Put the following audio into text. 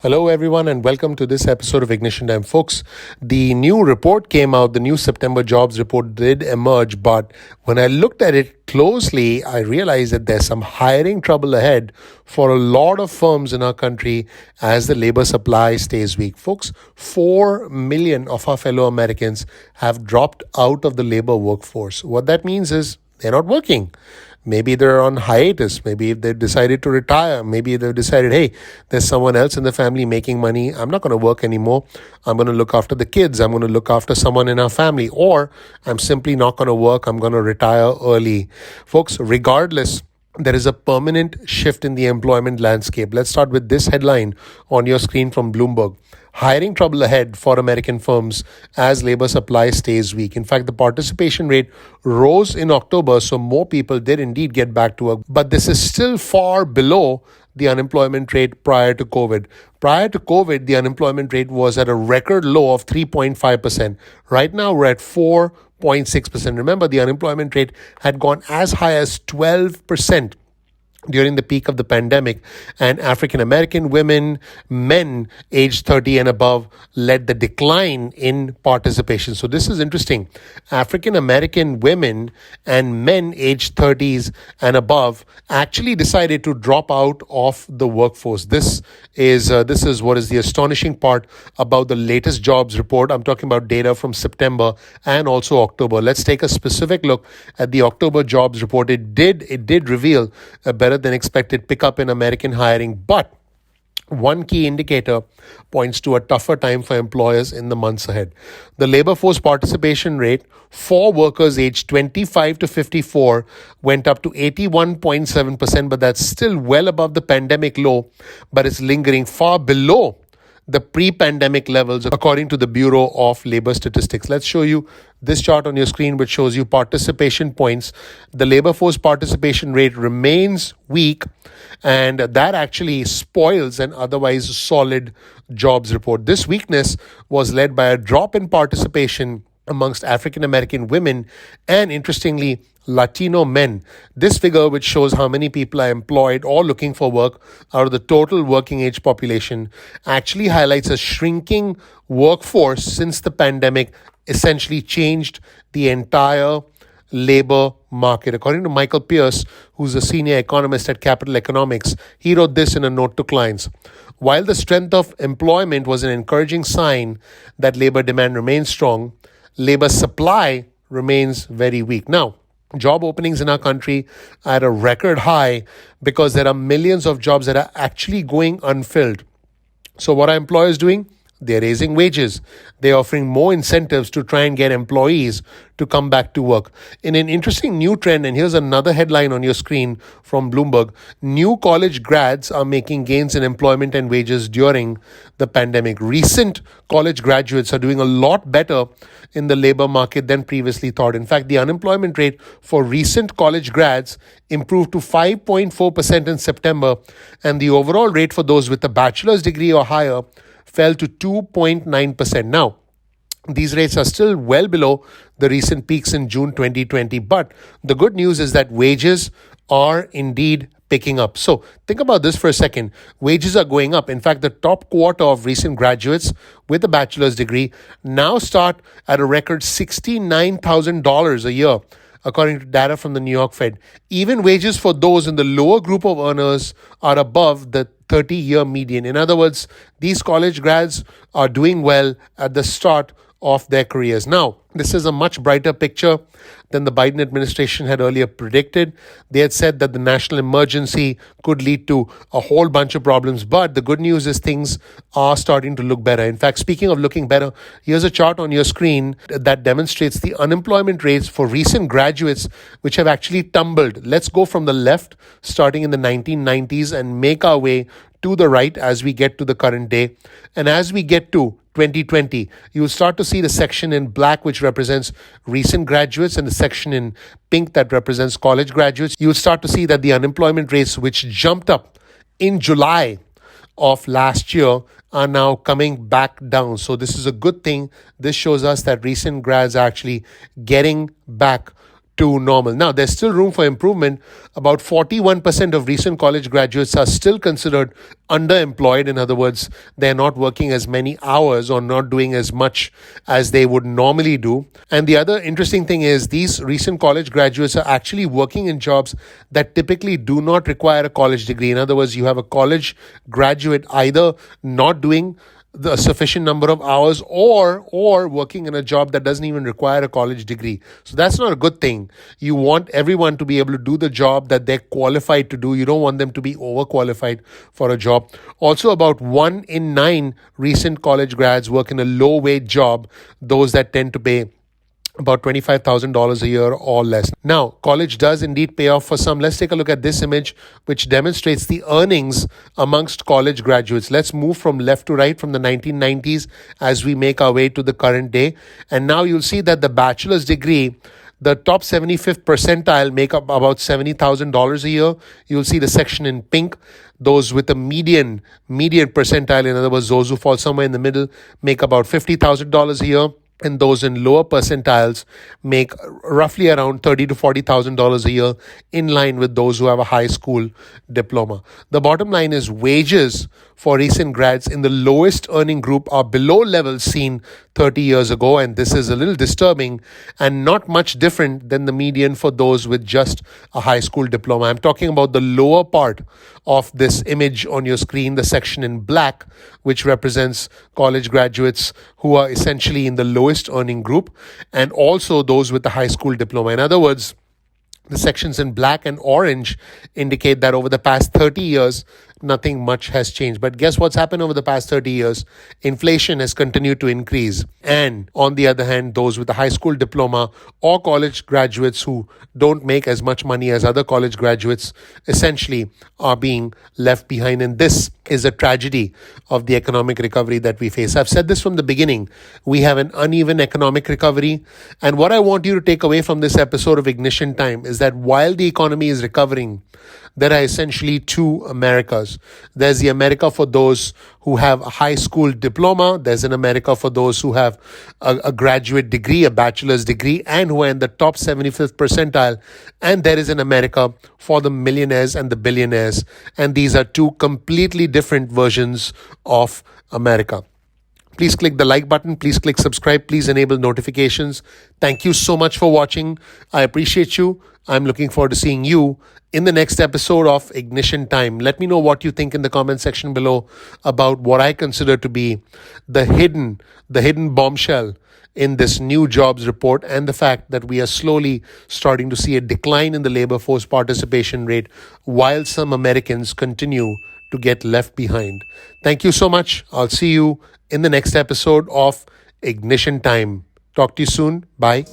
Hello, everyone, and welcome to this episode of Ignition Time. Folks, the new report came out, the new September jobs report did emerge, but when I looked at it closely, I realized that there's some hiring trouble ahead for a lot of firms in our country as the labor supply stays weak. Folks, 4 million of our fellow Americans have dropped out of the labor workforce. What that means is they're not working. Maybe they're on hiatus. Maybe they've decided to retire. Maybe they've decided, hey, there's someone else in the family making money. I'm not going to work anymore. I'm going to look after the kids. I'm going to look after someone in our family. Or I'm simply not going to work. I'm going to retire early. Folks, regardless, there is a permanent shift in the employment landscape. Let's start with this headline on your screen from Bloomberg. Hiring trouble ahead for American firms as labor supply stays weak. In fact, the participation rate rose in October, so more people did indeed get back to work. But this is still far below the unemployment rate prior to COVID. Prior to COVID, the unemployment rate was at a record low of 3.5%. Right now, we're at 4.6%. Remember, the unemployment rate had gone as high as 12% during the peak of the pandemic, and African American women, men aged 30 and above led the decline in participation. So this is interesting. African American women and men aged 30s and above actually decided to drop out of the workforce. This is what is the astonishing part about the latest jobs report. I'm talking about data from September and also October. Let's take a specific look at the October jobs report. It did reveal a better than expected pickup in American hiring, but one key indicator points to a tougher time for employers in the months ahead. The labor force participation rate for workers aged 25 to 54 went up to 81.7%, but that's still well above the pandemic low, but it's lingering far below the pre-pandemic levels, according to the Bureau of Labor Statistics. Let's show you this chart on your screen, which shows you participation points. The labor force participation rate remains weak, and that actually spoils an otherwise solid jobs report. This weakness was led by a drop in participation amongst African American women and, interestingly, Latino men. This figure, which shows how many people are employed or looking for work out of the total working age population, actually highlights a shrinking workforce since the pandemic essentially changed the entire labor market. According to Michael Pierce, who's a senior economist at Capital Economics, he wrote this in a note to clients. While the strength of employment was an encouraging sign that labor demand remains strong, labor supply remains very weak. Now, job openings in our country are at a record high because there are millions of jobs that are actually going unfilled. So what are employers doing? They're raising wages. They're offering more incentives to try and get employees to come back to work. In an interesting new trend, and here's another headline on your screen from Bloomberg, new college grads are making gains in employment and wages during the pandemic. Recent college graduates are doing a lot better in the labor market than previously thought. In fact, the unemployment rate for recent college grads improved to 5.4% in September, and the overall rate for those with a bachelor's degree or higher fell to 2.9%. Now, these rates are still well below the recent peaks in June 2020, but the good news is that wages are indeed picking up. So think about this for a second. Wages are going up. In fact, the top quarter of recent graduates with a bachelor's degree now start at a record $69,000 a year, according to data from the New York Fed. Even wages for those in the lower group of earners are above the 30-year median. In other words, these college grads are doing well at the start of their careers. Now, this is a much brighter picture than the Biden administration had earlier predicted. They had said that the national emergency could lead to a whole bunch of problems, but the good news is things are starting to look better. In fact, speaking of looking better, here's a chart on your screen that demonstrates the unemployment rates for recent graduates, which have actually tumbled. Let's go from the left, starting in the 1990s, and make our way to the right as we get to the current day. And as we get to 2020, you will start to see the section in black, which represents recent graduates, and the section in pink that represents college graduates. You will start to see that the unemployment rates, which jumped up in July of last year, are now coming back down. So this is a good thing. This shows us that recent grads are actually getting back to normal. Now, there's still room for improvement. About 41% of recent college graduates are still considered underemployed. In other words, they're not working as many hours or not doing as much as they would normally do. And the other interesting thing is these recent college graduates are actually working in jobs that typically do not require a college degree. In other words, you have a college graduate either not doing the sufficient number of hours or working in a job that doesn't even require a college degree. So that's not a good thing. You want everyone to be able to do the job that they're qualified to do. You don't want them to be overqualified for a job. Also, about 1 in 9 recent college grads work in a low wage job, those that tend to pay about $25,000 a year or less. Now, college does indeed pay off for some. Let's take a look at this image, which demonstrates the earnings amongst college graduates. Let's move from left to right from the 1990s as we make our way to the current day. And now you'll see that the bachelor's degree, the top 75th percentile make up about $70,000 a year. You'll see the section in pink. Those with the median percentile, in other words, those who fall somewhere in the middle, make about $50,000 a year. And those in lower percentiles make roughly around $30,000 to $40,000 a year, in line with those who have a high school diploma. The bottom line is wages for recent grads in the lowest earning group are below levels seen 30 years ago, and this is a little disturbing and not much different than the median for those with just a high school diploma. I'm talking about the lower part of this image on your screen, the section in black, which represents college graduates who are essentially in the lowest earning group, and also those with a high school diploma. In other words, the sections in black and orange indicate that over the past 30 years, nothing much has changed. But guess what's happened over the past 30 years? Inflation has continued to increase. And on the other hand, those with a high school diploma or college graduates who don't make as much money as other college graduates essentially are being left behind. And this is a tragedy of the economic recovery that we face. I've said this from the beginning. We have an uneven economic recovery. And what I want you to take away from this episode of Ignition Time is that while the economy is recovering, there are essentially two Americas. There's the America for those who have a high school diploma. There's an America for those who have a graduate degree, a bachelor's degree, and who are in the top 75th percentile. And there is an America for the millionaires and the billionaires. And these are two completely different versions of America. Please click the like button. Please click subscribe. Please enable notifications. Thank you so much for watching. I appreciate you. I'm looking forward to seeing you in the next episode of Ignition Time. Let me know what you think in the comment section below about what I consider to be the hidden bombshell in this new jobs report, and the fact that we are slowly starting to see a decline in the labor force participation rate while some Americans continue to get left behind. Thank you so much. I'll see you in the next episode of Ignition Time. Talk to you soon. Bye.